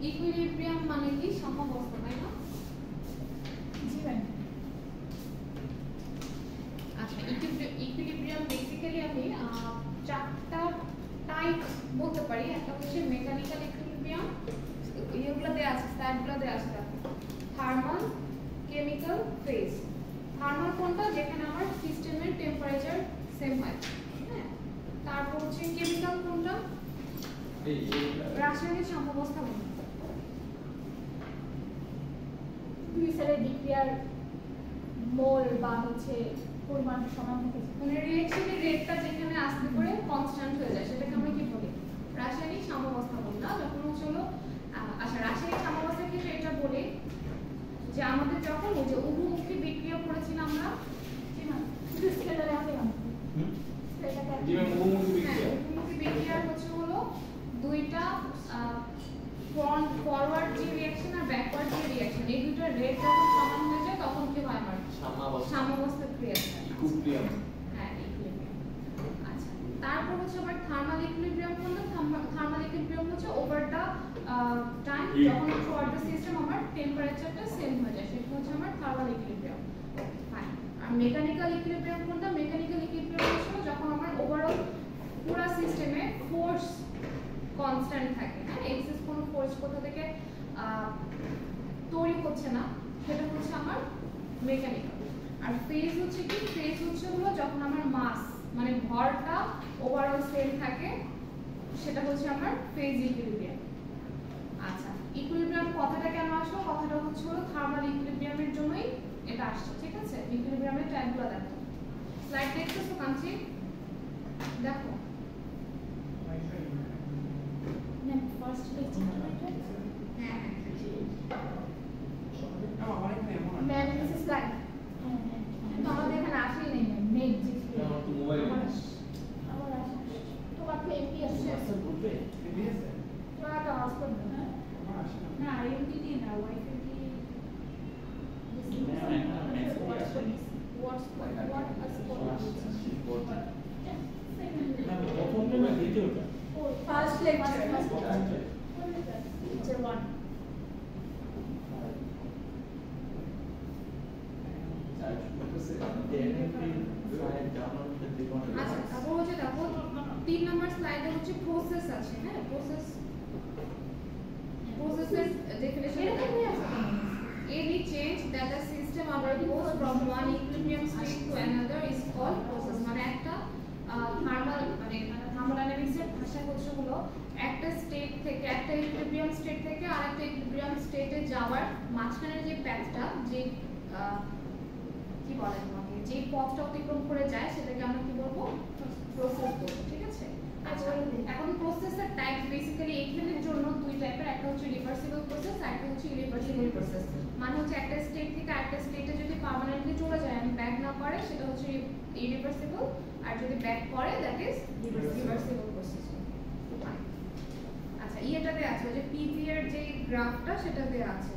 Equilibrium মানে কি সাম্যাবস্থা, তাই না? জি ম্যাম। আচ্ছা, ইকুইলিব্রিয়াম বেসিক্যালি আমি চারটা টাইপ বলতে পারি। একটা হচ্ছে মেকানিক্যাল ইকুইলিব্রিয়াম, এগুলো দেয়া আছে, স্ট্যাটগুলো দেয়া আছে, থার্মাল, কেমিক্যাল, ফেজ। থার্মাল কোনটা? যেখানে আমার সিস্টেমের টেম্পারেচার সেম হয়, হ্যাঁ। তারপর হচ্ছে কেমিক্যাল কোনটা? রাসায়নিক সাম্যাবস্থা কোনটা? দুই সেলের বিক্রিয়ার মোল বা হচ্ছে পরিমাণ সমান থাকে, মানে রিঅ্যাকশনের রেটটা যেখানে আস্তে করে কনস্ট্যান্ট হয়ে যায়, সেটাকে আমরা কি বলি? রাসায়নিক সাম্যাবস্থা বলি না? যখন হচ্ছে হলো আচ্ছা, রাসায়নিক সাম্যাবস্থার ক্ষেত্রে এটা বলি যে আমাদের যখন এই যে উভমুখী বিক্রিয়া করেছিলাম আমরা, জি ম্যাম, শুধু স্কেলারে হবে না, জি ম্যাম, উভমুখী বিক্রিয়া। উভমুখী বিক্রিয়া হচ্ছে হলো দুইটা ফরওয়ার্ড যে রিঅ্যাকশন আর ব্যাকওয়ার্ড যে রিঅ্যাকশন, এই দুটোর রেট যখন সমান হয়ে যায় তখন কি হয়? আমার সাম্যাবস্থা ক্রিয়া হয়। ইকুইলিব্রিয়াম। হ্যাঁ, ইকুইলিব্রিয়াম। আচ্ছা, তারপর হচ্ছে আবার থার্মাল ইকুইলিব্রিয়াম কোনটা? থার্মাল ইকুইলিব্রিয়াম হচ্ছে ওভার দা টাইম, যখন থ্রুআউট দ্য সিস্টেম আমার টেম্পারেচারটা সেম হয়ে যায়, সেটা হচ্ছে আমার থার্মাল ইকুইলিব্রিয়াম। ফাইন। আর মেকানিক্যাল ইকুইলিব্রিয়াম কোনটা? মেকানিক্যাল ইকুইলিব্রিয়াম হচ্ছে যখন আমার ওভারঅল পুরো সিস্টেমে ফোর্স কনস্ট্যান্ট থাকে, হ্যাঁ, এক্সেস কোনো ফোর্স কোথা থেকে তৈরি হচ্ছে না, সেটা হচ্ছে আমার মেকানিক্যাল। আর ফেজ হচ্ছে কি? ফেজ হচ্ছে হলো যখন আমার মাস মানে ভরটা ওভারঅল সেম থাকে, সেটা হচ্ছে আমার ফেজ ইকুইলিব্রিয়াম। আচ্ছা, ইকুইলিব্রিয়াম কথাটা কেন আসলো? কথাটা হচ্ছে হলো থার্মাল ইকুইলিব্রিয়ামের জন্যই এটা আসছে, ঠিক আছে? ইকুইলিব্রিয়ামের টাইপগুলো দেখো, স্লাইড দেখতেছো কাঞ্চি? দেখো ম্যাম, ফার্স্ট লেকচার হ্যাঁ ম্যাম, দিস ইজ লাইক, তো আমাদের এখানে আসেই নেই ম্যাম, নেট যে আমার তো মোবাইল আমার আসে, তোমার তো এমপি আসছে, তোমার একটা হসপিটাল না, এমপি দিয়ে না, ওয়াইফাই দিয়ে ফার্স্ট লেকচার লেকচার 1 আচ্ছা, তারপর হচ্ছে দেখো 3 নাম্বার স্লাইডে হচ্ছে প্রসেস আছে, হ্যাঁ, প্রসেসের ডেফিনিশন এটা কি আছে? any change that the system undergoes from one equilibrium state to another is called process। মানে একটা থার্মোডাইনামিক্সের ভাষা হচ্ছে হলো একটা স্টেট থেকে, একটা ইকুইলিব্রিয়াম স্টেট থেকে আরেকটা ইকুইলিব্রিয়াম স্টেটে যাওয়ার মাঝখানের যে প্যাথটা, যে কি বলে তোমাকে, যে পথটা অতিক্রম করে যায়, সেটাকে আমরা কি বলবো? প্রসেস বলবো, ঠিক আছে? আচ্ছা, এখন প্রসেসের টাইপ বেসিক্যালি এইখানের জন্য দুই টাইপের, একটা হচ্ছে রিভার্সিবল প্রসেস আর একটা হচ্ছে ইরিভার্সিবল প্রসেস। মানে হচ্ছে একটা স্টেট থেকে আরেকটা স্টেটে যদি পার্মানেন্টলি চলে যায় and ব্যাক না করে, সেটা হচ্ছে ইরিভার্সিবল, আর যদি ব্যাক করে দ্যাট ইজ রিভার্সিবল প্রসেস। আচ্ছা, ইয়েটাতে আছে যে পিভি এর যে গ্রাফটা, সেটাতে আছে,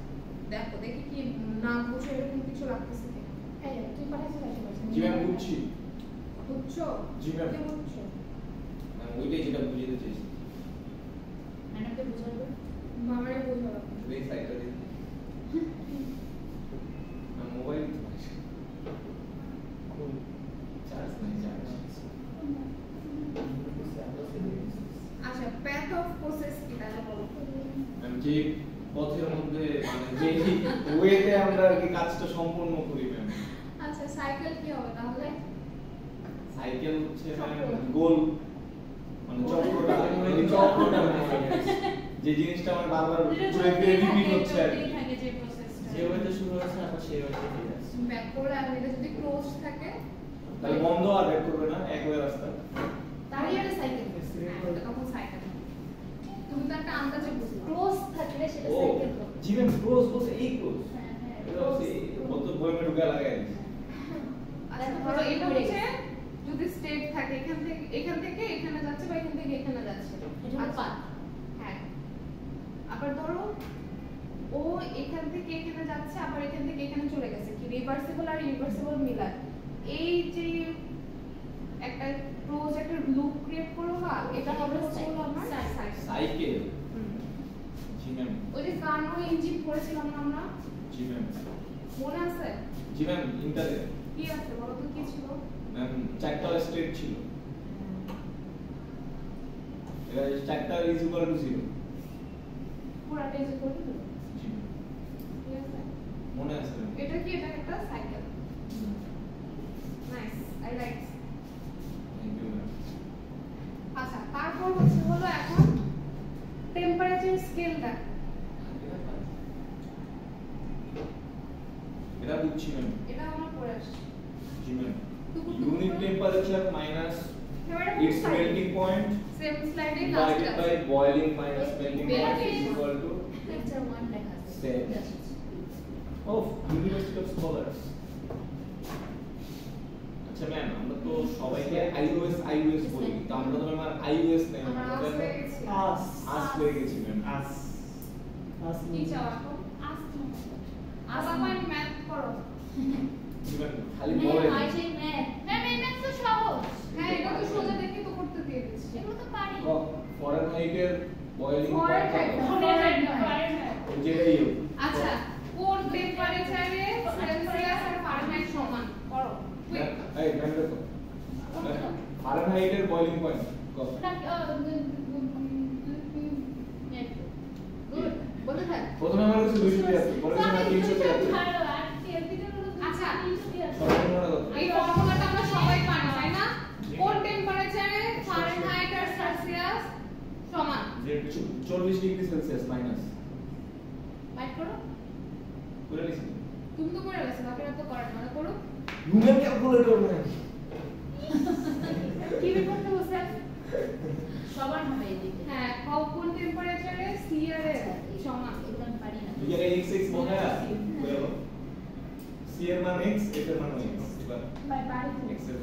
দেখো দেখি কি না বুঝো এরকম কিছু লাগতেছে কি? হ্যাঁ, তুই পাঠাইছিস আসলে। জি ম্যাম, বুঝছি। বুঝছো? জি ম্যাম। কি বুঝছো? ওইটাই যেটা বুঝিয়ে চেয়েছি। ম্যাডামকে বুঝাবে, মামারে বোঝাবো। এই সাইডটা দিন। মোবাইল চার্জ নেই, চার্জ। আচ্ছা, প্যাথ অফ প্রসেস কি তাহলে বলো? আমি যে পথের মধ্যে মানে যে ওয়েতে আমরা আর কি কাজটা সম্পূর্ণ করি ম্যাম। আচ্ছা, সাইকেল কি হবে তাহলে? সাইকেল হচ্ছে গোল, মানে চক্রটা, এই চক্রটা যে জিনিসটা আমার বারবার ঘুরে ফিরে রিপিট হচ্ছে আর কি। থাকে যে প্রসেসটা, যে ওয়েতে শুরু হচ্ছে আবার সেই ওয়েতে ফিরে আসছে। ব্যাক করলে আর এটা যদি ক্লোজ থাকে তাহলে বন্ধ আর ব্যাক করবে না, এক ওয়ে রাস্তা। তাহলে এটা সাইকেল। এটা তখন সাইকেল। তুমি তো একটা আন্দাজে বুঝো। ক্লোজ থাকলে সেটা ও সাইকেল হবে। জীবন ক্লোজ বলতে এই ক্লোজ। হ্যাঁ হ্যাঁ, এটা হচ্ছে কত বইমে ঢুকে লাগাই দিছে। আচ্ছা, ধরো এটা হচ্ছে যদি স্টেট থাকে এখান থেকে এখানে যাচ্ছে বা এখান থেকে এখানে যাচ্ছে, এটা হলো পাথ। হ্যাঁ, আবার ধরো ও এখান থেকে এখানে যাচ্ছে, আবার এখান থেকে এখানে চলে গেছে, কি রিভার্সিবল আর ইরিভার্সিবল মিলায় এই যে একটা ক্লোজ একটা লুপ ক্রিয়েট করলো না, এটা হবে হলো আমার সাইকেল। সাইকেল। জি জি ম্যাম। ওই যে কার্নো ইঞ্জিন করেছিলাম না আমরা, জি ম্যাম। মনে আছে? জি ম্যাম, ইন্টারে কি আছে বলো তো, কি ছিল? ম্যাম চারটা স্টেট ছিল, এটা চারটা ইজ ইকুয়াল টু 0। পুরাটা ইজ ইকুয়াল টু, জি ম্যাম, ঠিক আছে? মনে আছে ম্যাম। এটা কি? এটা একটা cycle. Nice, I like. Thank you ma'am. আচ্ছা, তারপর হলো এখন টেম্পারেচার স্কেল দেখো। এটা বুঝছি ম্যাম। এটা আমরা পড়ে আসছি। জি ম্যাম। টুকু unit temperature minus its melting point same স্লাইডে last divided by boiling minus melting point is equal to lecture 1 লেখা আছে Same. of University of Scholars। আচ্ছা ম্যাম, আমরা তো সবাইকে আইওএস বলি, তো আমরা তো ম্যাম আইওএস নেই, আমরা আমরা আস হয়ে গেছি। আস হয়ে গেছি ম্যাম। কি চাও এখন? আবার ম্যাথ করো। জি ম্যাম, খালি বলেন। ম্যাম আইছে ম্যাথ ম্যাম এই ম্যাথ তো সহজ হ্যাঁ, এটা তো সোজা দেখে তো করতে দিয়ে দিচ্ছি। এগুলো তো পারি ফরেনহাইটের বয়েলিং Fahrenheit, পয়েন্ট যেটাই হোক। আচ্ছা, কোন টেম্পারেচারে সেলসিয়াস আর ফারেনহাইট সমান? করো। কুইক। এই ম্যাম দেখো, ফারেনহাইটের বয়েলিং পয়েন্ট কত? গুড। বলতে থাক। প্রথমে আমার কাছে 283, পরে ছিল 373। আচ্ছা, সর্বনিম্ন কত? এই ফর্মুলাটা আমরা সবাই পারি, তাই না? কোন টেম্পারেচারে ফারেনহাইট আর সেলসিয়াস সমান? যে 40 ডিগ্রি সেলসিয়াস মাইনাস লাইট করো। করে নিছি। তুমি তো করে গেছো, বাকিরা তো করে না। করো। রুমের ক্যালকুলেটর ম্যাম। কি করতে বসে? সবার হবে এদিকে হ্যাঁ, কোন টেম্পারেচারে সি আর এর সমান? এগুলো আমি পারি না এই জায়গায় x x বসায়া হলো c এর মান x, f এর মান x, এবার বাই পারি তো x এর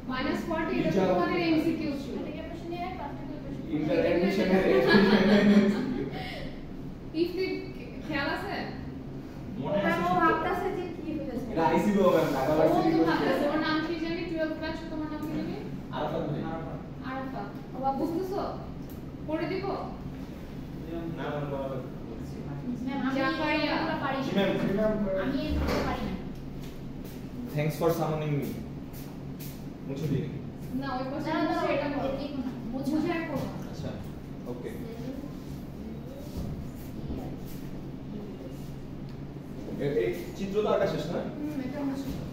মান -40 এটা তো তোমাদের এমসিকিউ ছিল। এটা কি প্রশ্ন নিয়ে পাঁচটা করে প্রশ্ন ইন্টার অ্যাডমিশনের ইফতি খেয়াল আছে? মনে আছে ও ভাবতাছে যে কি হইছে এটা আইসিবি হবে ঢাকা ও ভার্সিটি তো কোর্স ভাবতেছে, ওর নাম কি জানি? 12 ক্লাস, তোমার নাম কি জানি? আরাফাত ভাই। আরাফা। বাবা বুঝতেছো? পড়ে দিব? না আমার বাবা ম্যাম আমি জাকারিয়া। এগুলো পারি জি না ম্যাম। আমি এগুলো পারি না থ্যাঙ্কস ফর সামনিং মি। মুছে দিই। না, ওই না কোশ্চেন না এটা করো। দেখো না বুঝে করো। আচ্ছা ওকে। এই চিত্রটা আঁকা শেষ না? এটা মুছে দাও।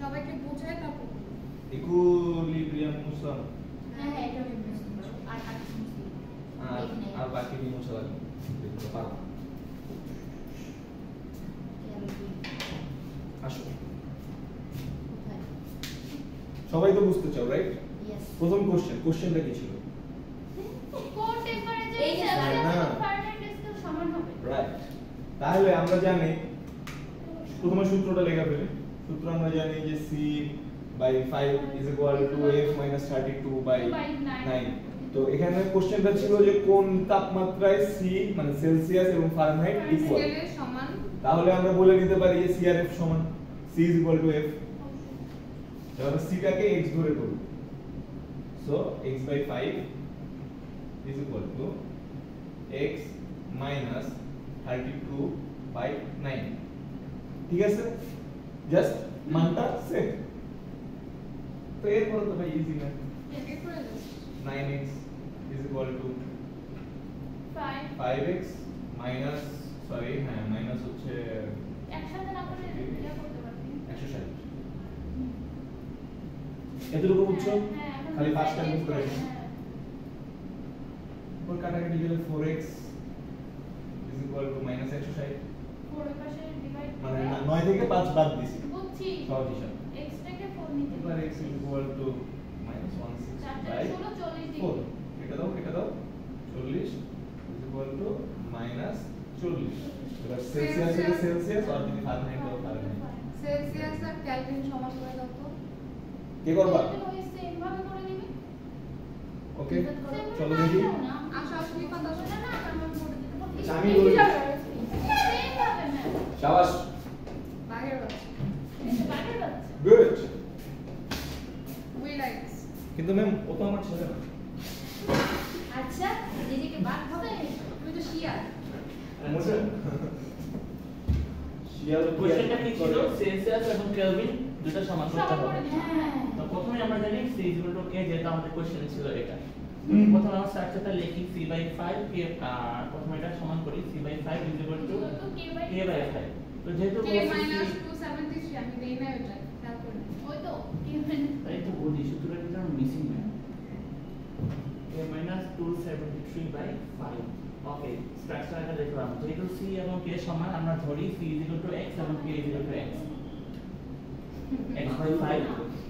সবাইকে বুঝায় তারপর। ইকুইলিব্রিয়াম মুছা হ্যাঁ হ্যাঁ এটা আমি বুঝতে পারবো আর আর কিছু বুঝতে আর বাকি কি মুছা লাগবে দেখতে পারো। আসো, কোথায় সবাই তো বুঝতে চাও রাইট? ইয়েস প্রথম কোশ্চেনটা কি ছিল? কোন টেম্পারেচার এই যে না। ফারেনহাইট স্কেল সমান হবে রাইট। তাহলে আমরা জানি, প্রথমে সূত্রটা লেখা ফেলি। সূত্র আমরা জানি যে c by 5 is equal to f minus 32 by 9। তো এখানে কোশ্চেনটা ছিল যে কোন তাপমাত্রায় c মানে সেলসিয়াস এবং ফারেনহাইট ইকুয়াল। স্কেলে সমান। তাহলে আমরা বলে দিতে পারি যে c আর f সমান, c is equal to f। তাহলে c টাকে x ধরে করব, so x by 5 is equal to x minus 32 by 9। ঠিক আছে, জাস্ট মানটা সেট। তো এরপর তো ভাই ইজি না, একে করে দাও। 9x is equal to 5 5x minus sorry হ্যাঁ মাইনাস হচ্ছে একসাথে না করে ইয়া করতে পারবি 160। এতটুকু বুঝছো? হ্যাঁ, এখন খালি বুঝতে পাঁচটা মিস করে হ্যাঁ। ওর কাটাকাটি গেলে 4x is equal to minus 160। Four এর পাশে ডিভাইড মানে 9 থেকে 5 বাদ দিছি, বুঝছি সহজ হিসাব। x থেকে 4 নিতে এবার x is equal to minus 160 চারটা by 16 40 ডিগ্রি 4। এটা দাও 40 is equal to minus 40। এবার সেলসিয়াস হলে সেলসিয়াস আর যদি ফারেনহাইট দাও ফারেনহাইট। সেলসিয়াস আর কেলভিন সমান করে দাও তো। কে করবা? ওই সেম ভাবে করে দিবি ওকে চলো দেখি। আসো আসো নিপাত আসো। না না আমরা করে দিতে পারবো আচ্ছা, আমি বলে দিচ্ছি। সেম ভাবে না শাবাশ, বাগের বাচ্চা। এটা বাগের বাচ্চা গুড। We like this. কিন্তু ম্যাম ও তো আমার ছেলে না। আচ্ছা নিজেকে বাদ হবে তুমি তো শিয়ার মোটা শিয়াল কোশ্চেনটা কি ছিল সেলসিয়াস এবং কেলভিন দুটো সমান করতে সমান হবে করে হ্যাঁ তো প্রথমে আমরা জানি c = k যেটা আমাদের কোশ্চেন ছিল এটা প্রথমে আমরা স্ট্রাকচারটা লিখি c/5 k প্রথমে এটা সমান করি c/5 = k/5 তো যেহেতু k minus 273 আমি দেই না এটা খেয়াল করে ওই তো তাই তো বলি সূত্রটা কিন্তু আমরা মিসিং না k - 273/5 ওকে স্ট্রাকচারটা দেখলাম যেহেতু c এবং k সমান আমরা ধরি c = x এবং k = x x/5 x -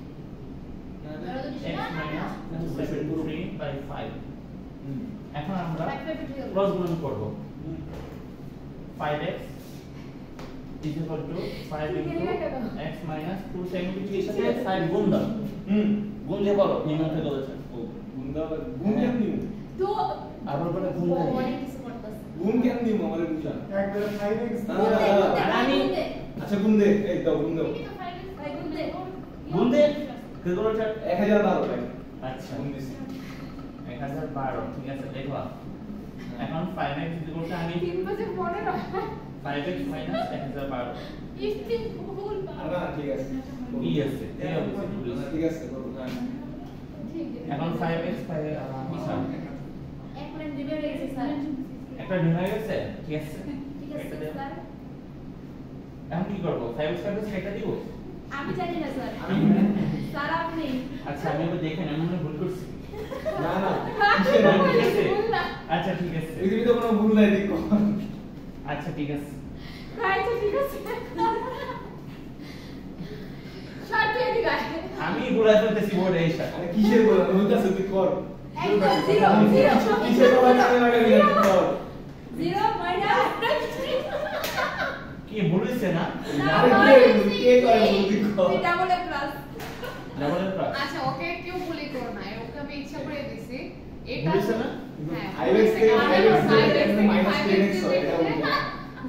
273/5 এখন আমরা ক্রস গুণন করব 5x = 5 x - 273 এর সাথে 5 গুণ দাও গুণ দিয়ে বলো নিম্নকে বলেছে গুণদা গুণ কেমনি তো আবার বলে গুণ দেয় অনেক কিছু করতেছে গুণ কেমনি আমারে বুঝা একবারে 5x আচ্ছা গুণ দে এই দাও গুণ দাও গুণ দে কেগুলো 1012 ভাই আচ্ছা গুণ দিছি 1012 ঠিক আছে দেখো এখন 5x = আমি 3 বাজে পরে না 5x - 1012 ইফতিন ভুল না ঠিক আছে কি আছে এই অবস্থা ঠিক আছে করো না ঠিক এখন 5x এক মিনিট দিবে গেছে স্যার একটা ডিম হয়ে গেছে ঠিক আছে ঠিক আছে এটা দে। স্যার এখন কি করব 5x কেটে দিব আমি জানি না স্যার স্যার আপনি আচ্ছা আমি এবার দেখেন আমি মনে হয় ভুল করছি না না ঠিক আছে আচ্ছা ঠিক আছে পৃথিবীতে কোনো ভুল নাই দেখো আচ্ছা ঠিক আছে আচ্ছা ঠিক আছে শর্ট দিয়ে দিবা আমি ভুল ফেলতেছি বোর্ডে এই সাথে আরে কিসের বল হইতাছে তুই কর একদম জিরো কিসের কথা জানে না কেন কর জিরো মাইনাস কি ভুল হইছে না আরে কে করে বলতি কর ডাবল প্লাস ডাবল প্লাস আচ্ছা ওকে কেউ ভুলে করো না ওকে আমি ইচ্ছা করে দিছি এটা ভুলেছে না? হ্যাঁ 5x থেকে 5x -5x হয় এটা বলতে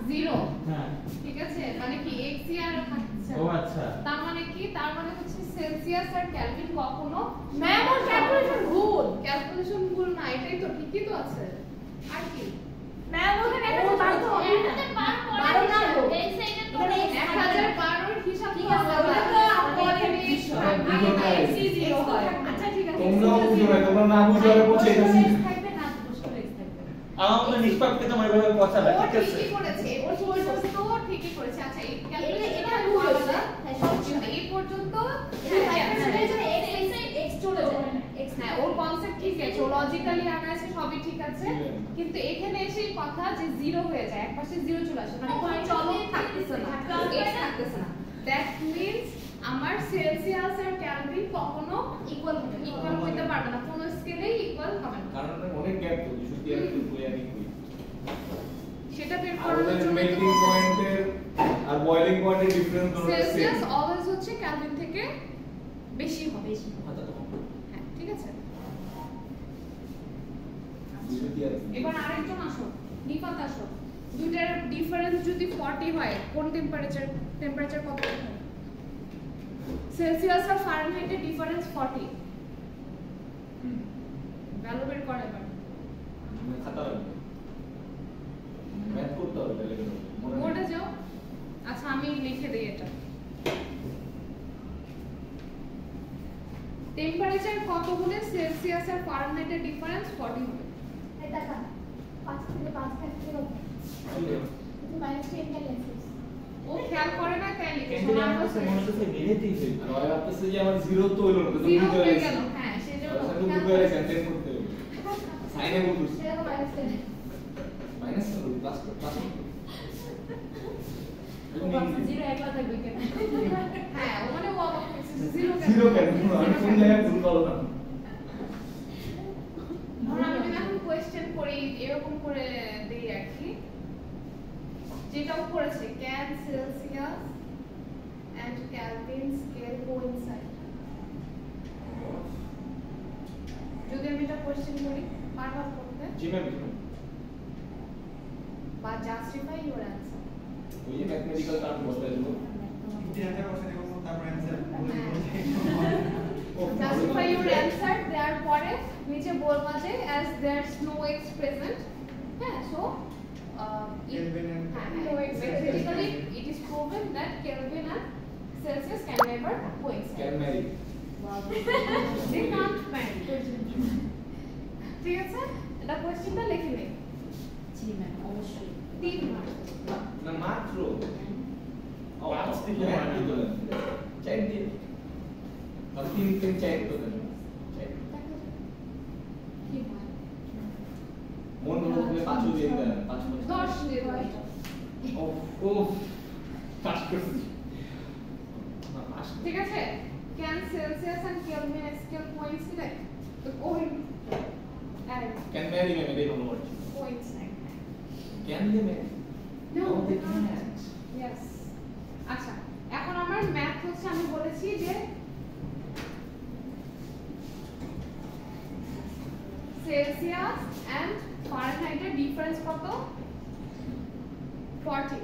0 হ্যাঁ ঠিক আছে মানে কি x আর থাকছে ও আচ্ছা তার মানে কি তার মানে হচ্ছে সেলসিয়াস আর কেলভিন কখনো ম্যাম ওর ক্যালকুলেশন ভুল ক্যালকুলেশন ভুল না এটাই তো ঠিকই তো আছে আর কি ম্যাম ওখানে একটা বার তো হবে না বারো না গো এখানে 1012 এর হিসাব ঠিক তো আছে আলাদা। ওটা তো এখানে বিষয়। আগে দুটোটাই। x 0 হয় আচ্ছা ঠিক আছে তোমরাও বুঝো না তোমরা না বুঝো আর পৌঁছে গেছি থাকবে না বুঝতে থাকবে আমার মনে নিষ্পাপকে তোমার এভাবে পচাবে ও ঠিক আছে ঠিকই করেছে ও পর্যন্ত ঠিকই করেছে আচ্ছা এই এটা ক্যালকুলেশন এটা ভুল হয়েছে কিন্তু এই পর্যন্ত x চলে যায় x হ্যাঁ ওর কনসেপ্ট ঠিক আছে ও লজিক্যালি আনা আছে সবই ঠিক আছে কিন্তু এখানে এসে কথা যে জিরো হয়ে যায় একপাশে জিরো চলে আসে মানে কোনো চলক থাকতেছে না x থাকতেছে না দ্যাট মিন্স আমার সেলসিয়াস আর কেলভিন কখনো ইকুয়াল হতে পারবে না কোনো স্কেলেই ইকুয়াল হবে না কারণ অনেক গ্যাপ তো শুধু একটু বয়ানি কই সেটা বের আর করার জন্য মেল্টিং পয়েন্টের আর বয়লিং পয়েন্টের ডিফারেন্স হলো সেলসিয়াস অলওয়েজ হচ্ছে কেলভিন থেকে বেশি হবে বেশি হ্যাঁ ঠিক আছে সেম এবার আরেকজন আসো নিপাত আসো দুইটার ডিফারেন্স যদি 40 হয় কোন টেম্পারেচার কত হবে সেলসিয়াস আর ফারেনহাইটের ডিফারেন্স 40 ভ্যালু বের করে এবার খাতা লাগবে ম্যাথ করতে হবে তাহলে মনে বোর্ডে যাও আচ্ছা আমি লিখে দেই এটা টেম্পারেচার কত হলে সেলসিয়াস আর ফারেনহাইটের ডিফারেন্স 40 হবে এটা কা 5 থেকে 5 থেকে কত কিন্তু -10 কা লেন্স ও খেয়াল করে না তাই কিন্তু লিখেছে আমার কাছে মনে হচ্ছে বেরেতেই হই আর ওরা ভাবতেছে যে আমার জিরো তো হইলো না তো জিরো বুঝতে হয়ে পারছি গেল হ্যাঁ সেজন্য আর সাথে খেয়াল বুঝতে পারছি করে। সেন্টেন্স করতে হবে সাইনে বলছিস সেটা -10 মাইনাস করো প্লাস করো ও বাবা জিরো একলা থাকবে কেন হ্যাঁ ও মানে ও অবাক হয়েছে জিরো জিরো কেন আমি কোন জায়গায় ভুল করলাম ধরো আমি যদি এখন কোয়েশ্চেন করি এরকম করে দেই আর কি যেটাও করেছে can Celsius and Kelvin scale coincide যদি আমি এটা কোয়েশ্চেন করি পারবা করতে জি ম্যাম বা জাস্টিফাই ইওর অ্যানসার ওই যে ম্যাথমেটিক্যাল টার্ম বসতে দেবো ইতিহাসের বসে দেখো তারপর অ্যানসার জাস্টিফাই ইউর অ্যানসার দেওয়ার পরে নিচে বলবা যে as there's no X present, হ্যাঁ, so theoretically it is proven that Kelvin and Celsius can never coexist. Can marry. They can't marry. ঠিক আছে, এটা কোশ্চেনটা লিখে নে। জি ম্যাম, অবশ্যই 3 মার্ক। না মাত্র পাঁচ দিলে হ্যাঁ, হয় না। কি বলেন? চার দিয়ে আর তিন তিন চার তো দেন চার কি মার্ক? মন বলতে পাঁচও দিয়ে দেন পাঁচ 10 দিয়ে দাও। ও ও পাঁচ করছি না পাঁচ ঠিক আছে, can Celsius and Kelvin scale coincide? Can marry ma'am এটাই ভালো বলছি Coincide. Can they marry No, they they can't. can't. Yes. আচ্ছা, এখন আমার ম্যাথ হচ্ছে, আমি বলেছি যে সেলসিয়াস এন্ড ফারেনহাইটের ডিফারেন্স কত? 40